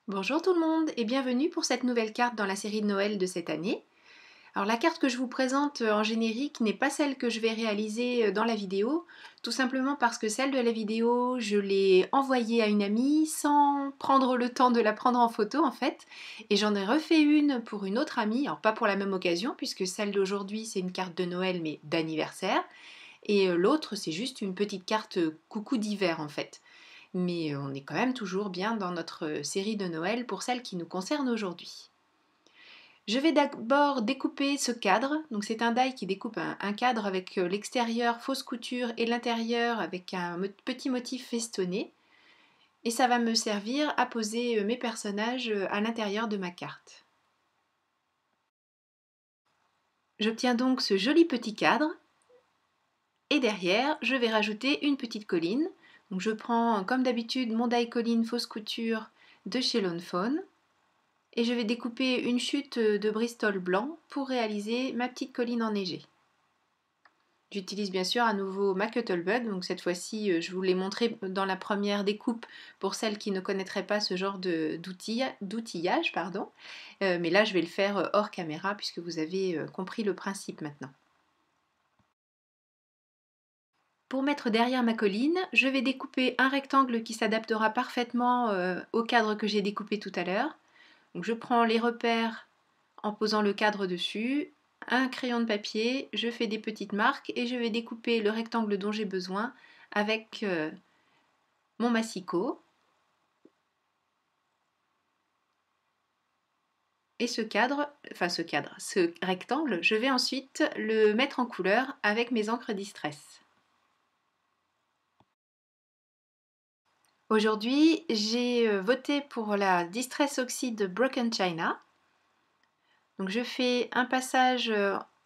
Bonjour tout le monde et bienvenue pour cette nouvelle carte dans la série de Noël de cette année. Alors la carte que je vous présente en générique n'est pas celle que je vais réaliser dans la vidéo, tout simplement parce que celle de la vidéo, je l'ai envoyée à une amie sans prendre le temps de la prendre en photo en fait, et j'en ai refait une pour une autre amie, alors pas pour la même occasion puisque celle d'aujourd'hui c'est une carte de Noël mais d'anniversaire, et l'autre c'est juste une petite carte coucou d'hiver en fait. Mais on est quand même toujours bien dans notre série de Noël pour celle qui nous concerne aujourd'hui. Je vais d'abord découper ce cadre, donc c'est un die qui découpe un cadre avec l'extérieur fausse couture et l'intérieur avec un petit motif festonné, et ça va me servir à poser mes personnages à l'intérieur de ma carte. J'obtiens donc ce joli petit cadre, et derrière je vais rajouter une petite colline. Donc je prends comme d'habitude mon die colline fausse couture de chez Lone Fawn, et je vais découper une chute de Bristol blanc pour réaliser ma petite colline enneigée. J'utilise bien sûr à nouveau ma Cuttlebug, donc cette fois-ci je vous l'ai montré dans la première découpe pour celles qui ne connaîtraient pas ce genre d'outillage, mais là je vais le faire hors caméra puisque vous avez compris le principe maintenant. Pour mettre derrière ma colline, je vais découper un rectangle qui s'adaptera parfaitement au cadre que j'ai découpé tout à l'heure. Donc je prends les repères en posant le cadre dessus, un crayon de papier, je fais des petites marques et je vais découper le rectangle dont j'ai besoin avec mon massicot. Et ce rectangle, je vais ensuite le mettre en couleur avec mes encres Distress. Aujourd'hui, j'ai voté pour la Distress Oxide Broken China. Donc je fais un passage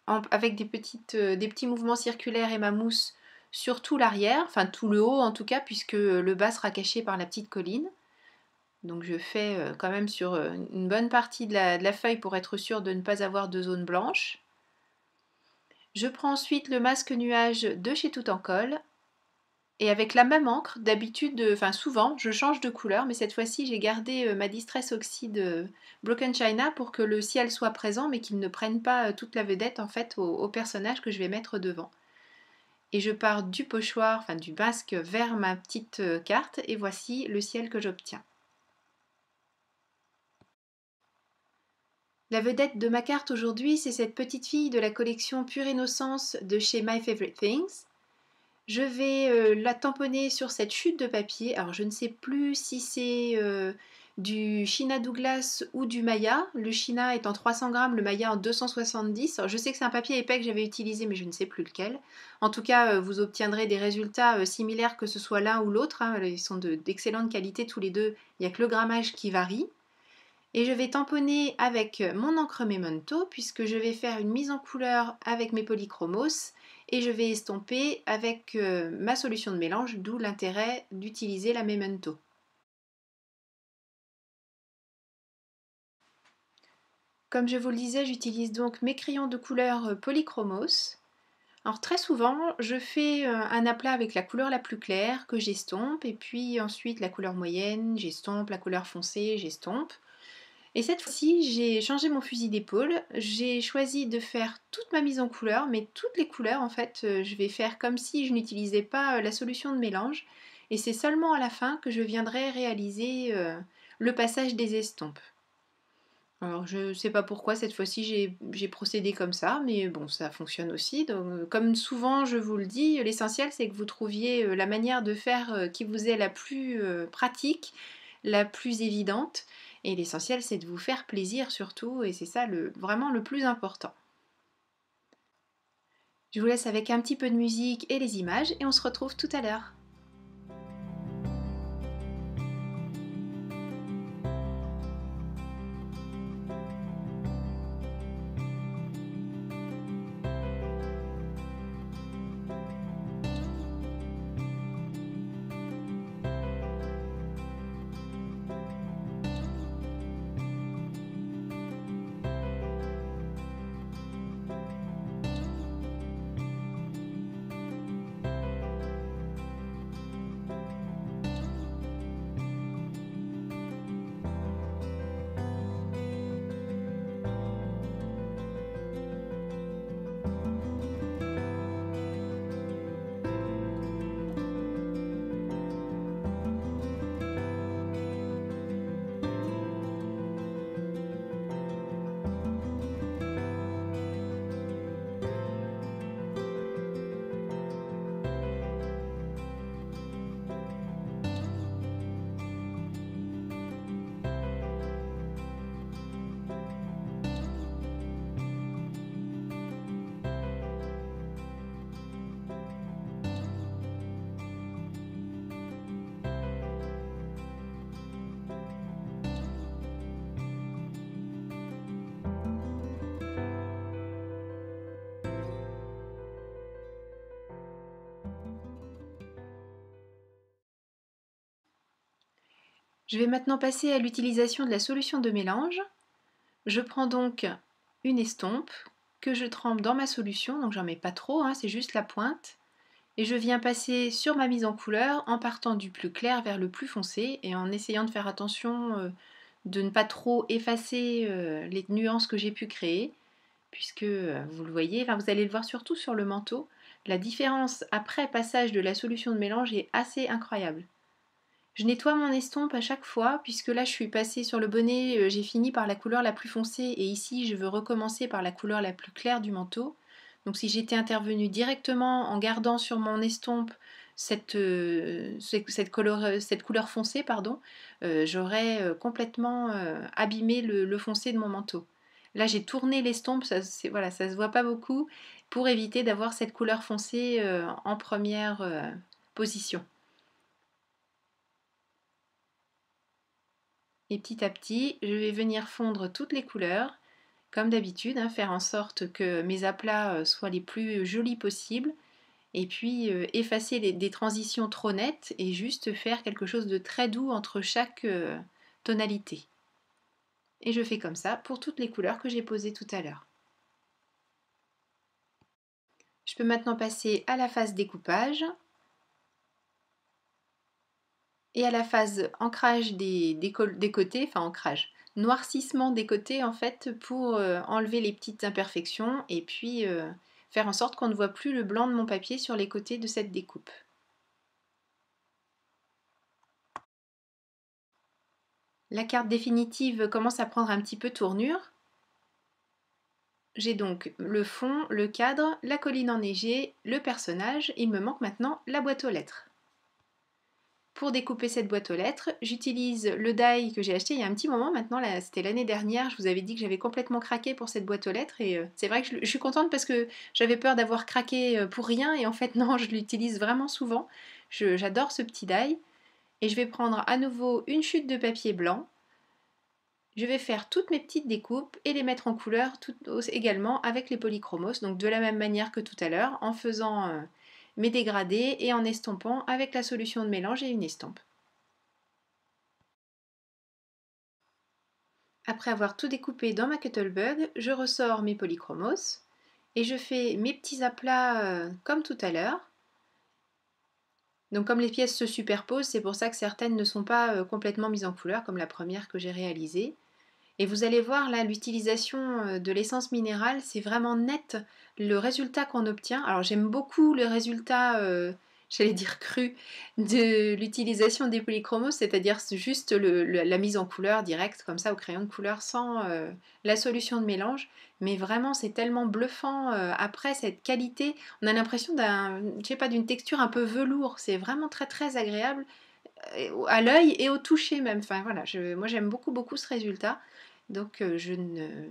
avec des petits mouvements circulaires et ma mousse sur tout l'arrière, enfin tout le haut en tout cas, puisque le bas sera caché par la petite colline. Donc je fais quand même sur une bonne partie de la feuille pour être sûre de ne pas avoir de zone blanche. Je prends ensuite le masque nuage de chez Tout en Colle, et avec la même encre, d'habitude, enfin souvent, je change de couleur, mais cette fois-ci j'ai gardé ma Distress Oxide Broken China pour que le ciel soit présent, mais qu'il ne prenne pas toute la vedette en fait au personnage que je vais mettre devant. Et je pars du pochoir, enfin du masque vers ma petite carte, et voici le ciel que j'obtiens. La vedette de ma carte aujourd'hui, c'est cette petite fille de la collection Pure Innocence de chez My Favorite Things. Je vais la tamponner sur cette chute de papier. Alors je ne sais plus si c'est du China Douglas ou du Maya. Le China est en 300 grammes, le Maya en 270. Alors, je sais que c'est un papier épais que j'avais utilisé, mais je ne sais plus lequel. En tout cas, vous obtiendrez des résultats similaires que ce soit l'un ou l'autre. Ils sont d'excellente qualité tous les deux. Il n'y a que le grammage qui varie. Et je vais tamponner avec mon encre Memento puisque je vais faire une mise en couleur avec mes polychromos et je vais estomper avec ma solution de mélange, d'où l'intérêt d'utiliser la Memento. Comme je vous le disais, j'utilise donc mes crayons de couleur polychromos. Alors très souvent, je fais un aplat avec la couleur la plus claire que j'estompe, et puis ensuite la couleur moyenne, j'estompe, la couleur foncée, j'estompe. Et cette fois-ci, j'ai changé mon fusil d'épaule, j'ai choisi de faire toute ma mise en couleur, mais toutes les couleurs en fait, je vais faire comme si je n'utilisais pas la solution de mélange, et c'est seulement à la fin que je viendrai réaliser le passage des estompes. Alors je sais pas pourquoi cette fois-ci j'ai procédé comme ça, mais bon ça fonctionne aussi. Donc, comme souvent je vous le dis, l'essentiel c'est que vous trouviez la manière de faire qui vous est la plus pratique, la plus évidente, et l'essentiel c'est de vous faire plaisir surtout, et c'est ça vraiment le plus important. Je vous laisse avec un petit peu de musique et les images, et on se retrouve tout à l'heure. Je vais maintenant passer à l'utilisation de la solution de mélange. Je prends donc une estompe que je trempe dans ma solution, donc j'en mets pas trop, hein, c'est juste la pointe. Et je viens passer sur ma mise en couleur en partant du plus clair vers le plus foncé et en essayant de faire attention de ne pas trop effacer les nuances que j'ai pu créer, puisque vous le voyez, enfin, vous allez le voir surtout sur le manteau, la différence après passage de la solution de mélange est assez incroyable. Je nettoie mon estompe à chaque fois, puisque là je suis passée sur le bonnet, j'ai fini par la couleur la plus foncée et ici je veux recommencer par la couleur la plus claire du manteau. Donc si j'étais intervenue directement en gardant sur mon estompe cette couleur foncée, pardon, j'aurais complètement abîmé le foncé de mon manteau. Là j'ai tourné l'estompe, voilà, ça se voit pas beaucoup, pour éviter d'avoir cette couleur foncée en première position. Et petit à petit, je vais venir fondre toutes les couleurs, comme d'habitude, hein, faire en sorte que mes aplats soient les plus jolis possibles, et puis effacer des transitions trop nettes et juste faire quelque chose de très doux entre chaque tonalité. Et je fais comme ça pour toutes les couleurs que j'ai posées tout à l'heure. Je peux maintenant passer à la phase découpage et à la phase ancrage des côtés, enfin ancrage, noircissement des côtés en fait pour enlever les petites imperfections et puis faire en sorte qu'on ne voit plus le blanc de mon papier sur les côtés de cette découpe. La carte définitive commence à prendre un petit peu tournure. J'ai donc le fond, le cadre, la colline enneigée, le personnage. Il me manque maintenant la boîte aux lettres. Pour découper cette boîte aux lettres, j'utilise le die que j'ai acheté il y a un petit moment maintenant, c'était l'année dernière, je vous avais dit que j'avais complètement craqué pour cette boîte aux lettres et c'est vrai que je suis contente parce que j'avais peur d'avoir craqué pour rien et en fait non, je l'utilise vraiment souvent. J'adore ce petit die et je vais prendre à nouveau une chute de papier blanc. Je vais faire toutes mes petites découpes et les mettre en couleur également avec les polychromos, donc de la même manière que tout à l'heure, en faisant mes dégradés et en estompant avec la solution de mélange et une estompe. Après avoir tout découpé dans ma Cuttlebug, je ressors mes polychromos et je fais mes petits aplats comme tout à l'heure. Donc comme les pièces se superposent, c'est pour ça que certaines ne sont pas complètement mises en couleur, comme la première que j'ai réalisée. Et vous allez voir là, l'utilisation de l'essence minérale, c'est vraiment net le résultat qu'on obtient. Alors j'aime beaucoup le résultat, j'allais dire cru, de l'utilisation des polychromos, c'est-à-dire juste la mise en couleur directe, comme ça au crayon de couleur, sans la solution de mélange. Mais vraiment, c'est tellement bluffant après cette qualité. On a l'impression d'une texture un peu velours. C'est vraiment très très agréable à l'œil et au toucher même. Enfin voilà, moi j'aime beaucoup beaucoup ce résultat. Donc je ne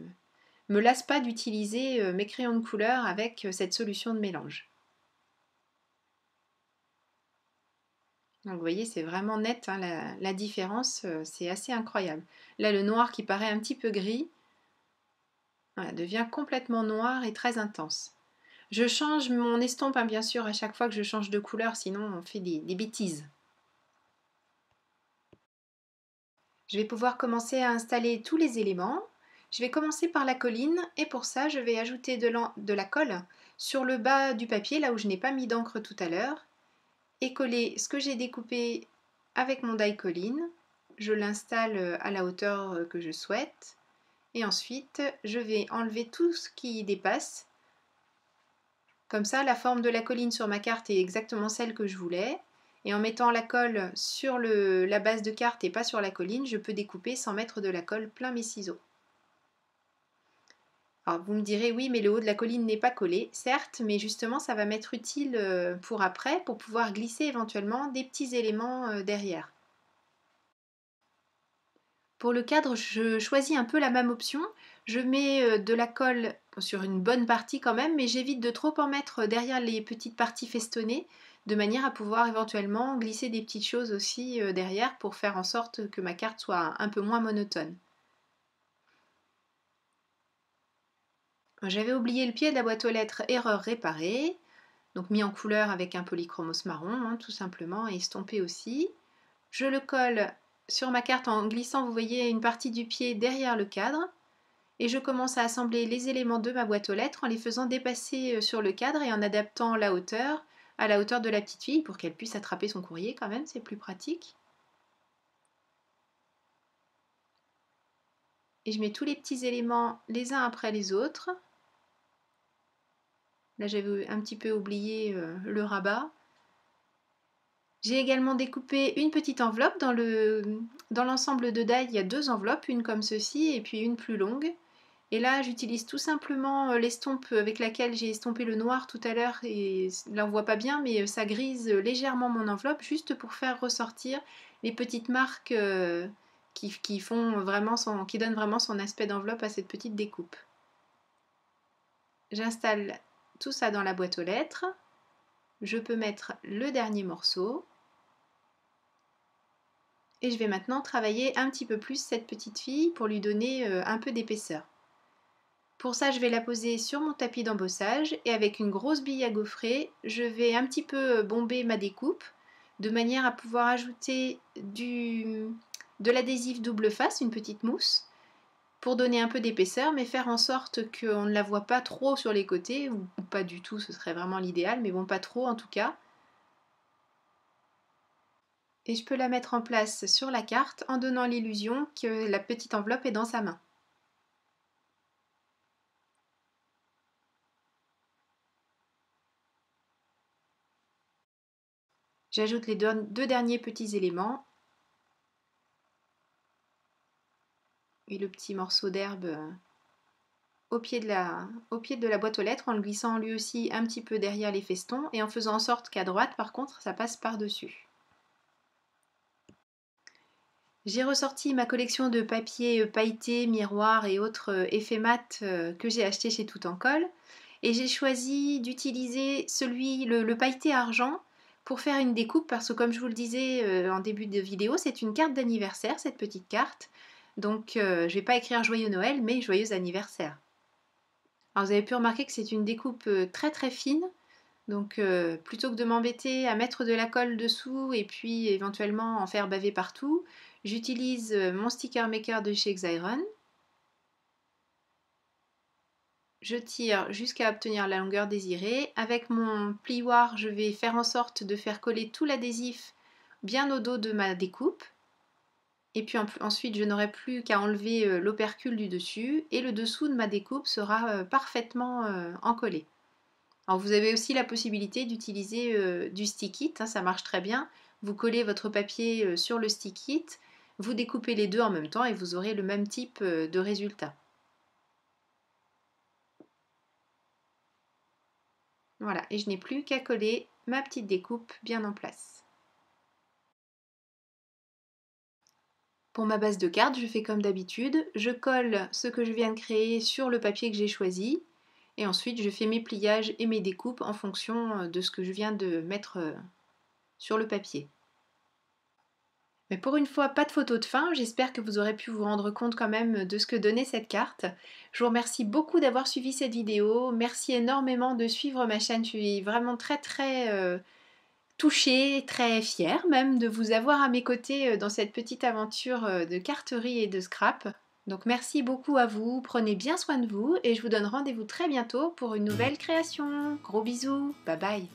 me lasse pas d'utiliser mes crayons de couleur avec cette solution de mélange. Donc vous voyez, c'est vraiment net, hein, la différence, c'est assez incroyable. Là, le noir qui paraît un petit peu gris, voilà, devient complètement noir et très intense. Je change mon estompe, hein, bien sûr, à chaque fois que je change de couleur, sinon on fait des bêtises. Je vais pouvoir commencer à installer tous les éléments. Je vais commencer par la colline et pour ça je vais ajouter de la colle sur le bas du papier, là où je n'ai pas mis d'encre tout à l'heure, et coller ce que j'ai découpé avec mon die colline. Je l'installe à la hauteur que je souhaite et ensuite je vais enlever tout ce qui dépasse. Comme ça, la forme de la colline sur ma carte est exactement celle que je voulais. Et en mettant la colle sur la base de carte et pas sur la colline, je peux découper sans mettre de la colle plein mes ciseaux. Alors vous me direz, oui, mais le haut de la colline n'est pas collé. Certes, mais justement, ça va m'être utile pour après, pour pouvoir glisser éventuellement des petits éléments derrière. Pour le cadre, je choisis un peu la même option. Je mets de la colle sur une bonne partie quand même, mais j'évite de trop en mettre derrière les petites parties festonnées, de manière à pouvoir éventuellement glisser des petites choses aussi derrière pour faire en sorte que ma carte soit un peu moins monotone. J'avais oublié le pied de la boîte aux lettres, erreur réparée, donc mis en couleur avec un polychromos marron, hein, tout simplement, et estompé aussi. Je le colle sur ma carte en glissant, vous voyez, une partie du pied derrière le cadre. Et je commence à assembler les éléments de ma boîte aux lettres en les faisant dépasser sur le cadre et en adaptant la hauteur à la hauteur de la petite fille pour qu'elle puisse attraper son courrier quand même, c'est plus pratique. Et je mets tous les petits éléments les uns après les autres. Là j'avais un petit peu oublié le rabat. J'ai également découpé une petite enveloppe. Dans l'ensemble de die, il y a deux enveloppes, une comme ceci et puis une plus longue. Et là, j'utilise tout simplement l'estompe avec laquelle j'ai estompé le noir tout à l'heure. Et là, on voit pas bien, mais ça grise légèrement mon enveloppe, juste pour faire ressortir les petites marques qui donnent vraiment son aspect d'enveloppe à cette petite découpe. J'installe tout ça dans la boîte aux lettres. Je peux mettre le dernier morceau. Et je vais maintenant travailler un petit peu plus cette petite fille pour lui donner un peu d'épaisseur. Pour ça, je vais la poser sur mon tapis d'embossage et avec une grosse bille à gaufrer, je vais un petit peu bomber ma découpe de manière à pouvoir ajouter de l'adhésif double face, une petite mousse, pour donner un peu d'épaisseur, mais faire en sorte qu'on ne la voit pas trop sur les côtés, ou pas du tout, ce serait vraiment l'idéal, mais bon, pas trop en tout cas. Et je peux la mettre en place sur la carte en donnant l'illusion que la petite enveloppe est dans sa main. J'ajoute les deux derniers petits éléments et le petit morceau d'herbe au pied de la boîte aux lettres en le glissant lui aussi un petit peu derrière les festons et en faisant en sorte qu'à droite par contre ça passe par-dessus. J'ai ressorti ma collection de papier pailleté, miroir et autres effets mat que j'ai acheté chez Tout en Colle et j'ai choisi d'utiliser le pailleté argent pour faire une découpe parce que comme je vous le disais en début de vidéo, c'est une carte d'anniversaire cette petite carte. Donc je ne vais pas écrire Joyeux Noël mais Joyeux anniversaire. Alors vous avez pu remarquer que c'est une découpe très très fine. Donc plutôt que de m'embêter à mettre de la colle dessous et puis éventuellement en faire baver partout, j'utilise mon sticker maker de chez Xyron. Je tire jusqu'à obtenir la longueur désirée. Avec mon plioir, je vais faire en sorte de faire coller tout l'adhésif bien au dos de ma découpe. Et puis ensuite, je n'aurai plus qu'à enlever l'opercule du dessus et le dessous de ma découpe sera parfaitement encollé. Alors vous avez aussi la possibilité d'utiliser du stick-it, hein, ça marche très bien. Vous collez votre papier sur le stick-it, vous découpez les deux en même temps et vous aurez le même type de résultat. Voilà, et je n'ai plus qu'à coller ma petite découpe bien en place. Pour ma base de carte, je fais comme d'habitude, je colle ce que je viens de créer sur le papier que j'ai choisi et ensuite je fais mes pliages et mes découpes en fonction de ce que je viens de mettre sur le papier. Mais pour une fois, pas de photo de fin, j'espère que vous aurez pu vous rendre compte quand même de ce que donnait cette carte. Je vous remercie beaucoup d'avoir suivi cette vidéo, merci énormément de suivre ma chaîne, je suis vraiment très touchée, très fière même de vous avoir à mes côtés dans cette petite aventure de carterie et de scrap. Donc merci beaucoup à vous, prenez bien soin de vous et je vous donne rendez-vous très bientôt pour une nouvelle création. Gros bisous, bye bye.